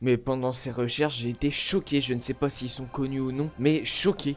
Mais pendant ces recherches, j'ai été choqué, je ne sais pas s'ils sont connus ou non, mais choqué.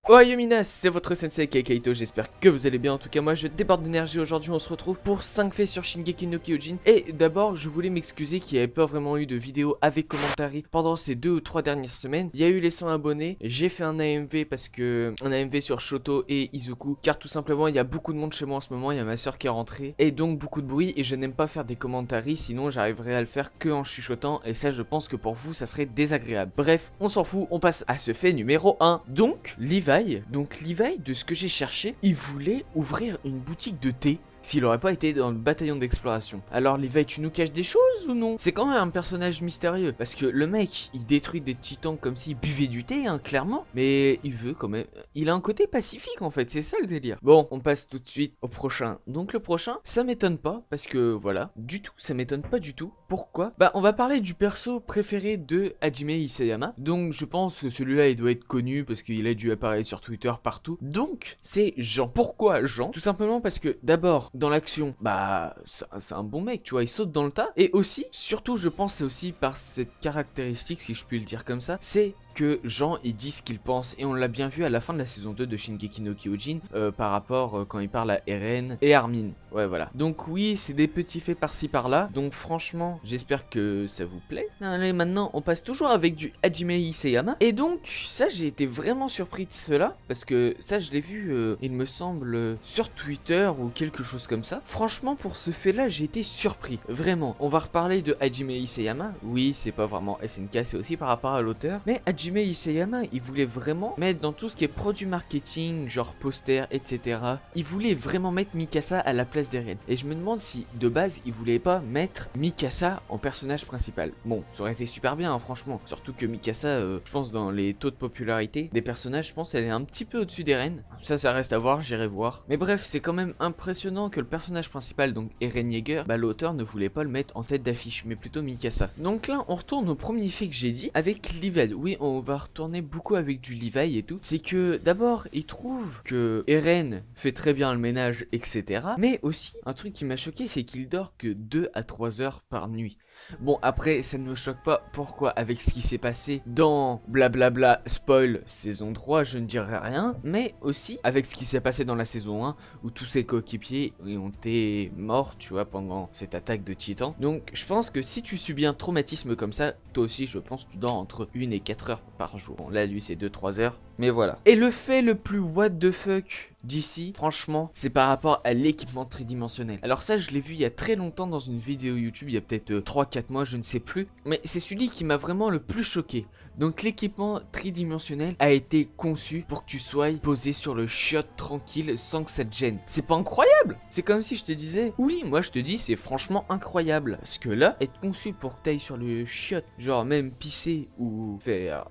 Ouais Yominas, c'est votre sensei Kaito, j'espère que vous allez bien. En tout cas moi je déborde d'énergie. Aujourd'hui on se retrouve pour 5 faits sur Shingeki no Kyojin. Et d'abord je voulais m'excuser qu'il n'y avait pas vraiment eu de vidéo avec commentary pendant ces 2 ou 3 dernières semaines. Il y a eu les 100 abonnés, j'ai fait un AMV parce que un AMV sur Shoto et Izuku, car tout simplement il y a beaucoup de monde chez moi en ce moment, il y a ma soeur qui est rentrée et donc beaucoup de bruit et je n'aime pas faire des commentaries, sinon j'arriverai à le faire que en chuchotant et ça je pense que pour vous ça serait désagréable. Bref, on s'en fout, on passe à ce fait numéro 1. Donc Levi, de ce que j'ai cherché, il voulait ouvrir une boutique de thé s'il aurait pas été dans le bataillon d'exploration. Alors Levi, tu nous caches des choses ou non? C'est quand même un personnage mystérieux, parce que le mec, il détruit des titans comme s'il buvait du thé, hein, clairement. Mais il veut quand même... Il a un côté pacifique en fait, c'est ça le délire. Bon, on passe tout de suite au prochain. Donc le prochain, ça m'étonne pas, parce que voilà, du tout, ça m'étonne pas du tout. Pourquoi? Bah on va parler du perso préféré de Hajime Isayama. Donc je pense que celui-là, il doit être connu, parce qu'il a dû apparaître sur Twitter partout. Donc, c'est Jean. Pourquoi Jean? Tout simplement parce que, d'abord, dans l'action, bah c'est un bon mec, tu vois, il saute dans le tas. Et aussi, surtout je pense c'est aussi par cette caractéristique, si je puis le dire comme ça, c'est que Jean il dit ce qu'il pense et on l'a bien vu à la fin de la saison 2 de Shingeki no Kyojin par rapport quand il parle à Eren et Armin. Ouais voilà. Donc oui, c'est des petits faits par-ci par-là. Donc franchement, j'espère que ça vous plaît. Allez, maintenant on passe toujours avec du Hajime Isayama. Et donc ça j'ai été vraiment surpris de cela parce que ça je l'ai vu il me semble sur Twitter ou quelque chose comme ça. Franchement pour ce fait là j'ai été surpris. Vraiment. On va reparler de Hajime Isayama. Oui, c'est pas vraiment SNK, c'est aussi par rapport à l'auteur. Mais Hajime Isayama, il voulait vraiment mettre dans tout ce qui est produit marketing, genre poster, etc. Il voulait vraiment mettre Mikasa à la place d'Eren. Et je me demande si, de base, il voulait pas mettre Mikasa en personnage principal. Bon, ça aurait été super bien, hein, franchement. Surtout que Mikasa, je pense dans les taux de popularité des personnages, je pense elle est un petit peu au-dessus d'Eren. Ça reste à voir, j'irai voir. Mais bref, c'est quand même impressionnant que le personnage principal, donc Eren Yeager, bah l'auteur ne voulait pas le mettre en tête d'affiche, mais plutôt Mikasa. Donc là, on retourne au premier fait que j'ai dit, avec Levi. Oui, on va retourner beaucoup avec du Levi et tout. C'est que d'abord il trouve que Eren fait très bien le ménage, etc. Mais aussi un truc qui m'a choqué, c'est qu'il dort que 2 à 3 heures par nuit. Bon après ça ne me choque pas, pourquoi? Avec ce qui s'est passé dans blablabla spoil saison 3 je ne dirai rien. Mais aussi avec ce qui s'est passé dans la saison 1 où tous ses coéquipiers ont été morts, tu vois, pendant cette attaque de titans. Donc je pense que si tu subis un traumatisme comme ça, toi aussi je pense que tu dors entre 1 et 4 heures par jour. Bon là lui c'est 2-3 heures, mais voilà. Et le fait le plus what the fuck d'ici, franchement, c'est par rapport à l'équipement tridimensionnel. Alors ça, je l'ai vu il y a très longtemps dans une vidéo YouTube, il y a peut-être 3-4 mois, je ne sais plus. Mais c'est celui qui m'a vraiment le plus choqué. Donc l'équipement tridimensionnel a été conçu pour que tu sois posé sur le chiotte tranquille sans que ça te gêne. C'est pas incroyable? C'est comme si je te disais, oui, moi je te dis c'est franchement incroyable. Parce que là, être conçu pour que tu ailles sur le chiotte, genre même pisser ou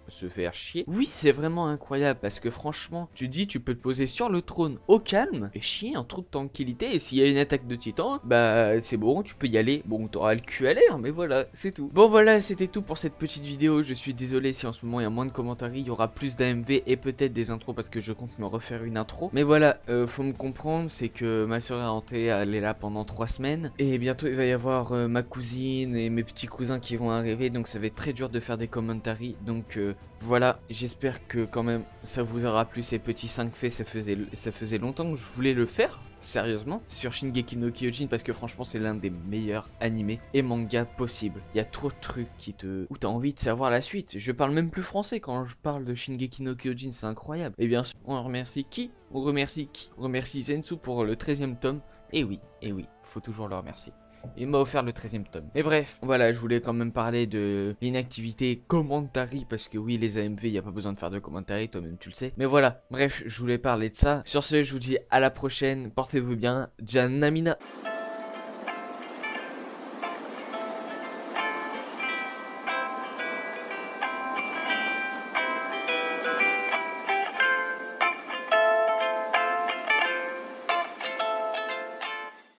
se faire chier, oui c'est vraiment incroyable. Parce que franchement, tu dis tu peux te poser sur le trône au calme et chier en toute tranquillité. Et s'il y a une attaque de titan, bah c'est bon, tu peux y aller. Bon, t'auras le cul à l'air, mais voilà, c'est tout. Bon voilà, c'était tout pour cette petite vidéo. Je suis désolé si en ce moment il y a moins de commentaires, il y aura plus d'AMV et peut-être des intros parce que je compte me refaire une intro. Mais voilà, faut me comprendre, c'est que ma soeur est rentrée, elle est là pendant 3 semaines. Et bientôt il va y avoir ma cousine et mes petits cousins qui vont arriver. Donc ça va être très dur de faire des commentaries. Donc voilà, j'espère que quand même ça vous aura plu ces petits 5 faits. Ça faisait longtemps que je voulais le faire. Sérieusement, sur Shingeki no Kyojin parce que franchement c'est l'un des meilleurs animés et mangas possibles. Il y a trop de trucs où t'as envie de savoir la suite. Je parle même plus français quand je parle de Shingeki no Kyojin, c'est incroyable. Et bien sûr, on remercie qui? On remercie Zensu pour le 13e tome. Et oui, faut toujours le remercier. Il m'a offert le 13e tome. Mais bref, voilà, je voulais quand même parler de l'inactivité commentary. Parce que oui, les AMV, il n'y a pas besoin de faire de commentary, toi-même tu le sais. Mais voilà, bref, je voulais parler de ça. Sur ce, je vous dis à la prochaine. Portez-vous bien. Janamina.